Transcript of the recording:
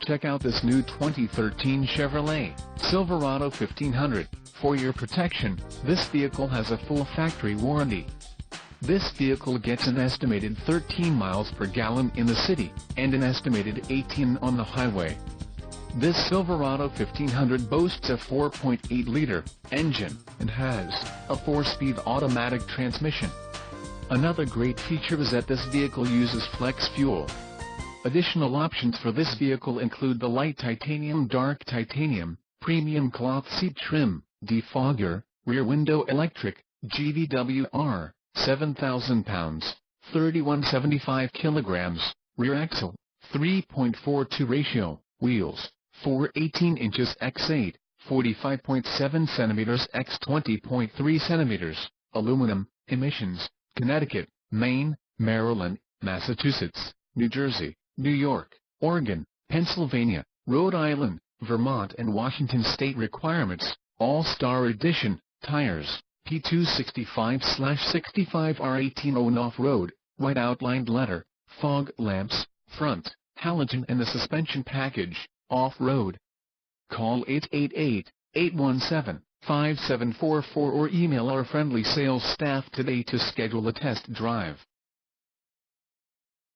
Check out this new 2013 Chevrolet Silverado 1500. For your protection, this vehicle has a full factory warranty. This vehicle gets an estimated 13 miles per gallon in the city, and an estimated 18 on the highway. This Silverado 1500 boasts a 4.8-liter engine, and has a 4-speed automatic transmission. Another great feature is that this vehicle uses flex fuel. Additional options for this vehicle include the light titanium, dark titanium, premium cloth seat trim, defogger, rear window electric, GVWR, 7,000 pounds, 3175 kilograms, rear axle, 3.42 ratio, wheels, 418 inches x 8, 45.7 centimeters x 20.3 centimeters, aluminum. Emissions: Connecticut, Maine, Maryland, Massachusetts, New Jersey, New York, Oregon, Pennsylvania, Rhode Island, Vermont and Washington state requirements. All-Star Edition, tires, P265/65 R18 on off-road, white outlined letter, fog lamps, front, halogen and the suspension package, off-road. Call 888-817-5744 or email our friendly sales staff today to schedule a test drive.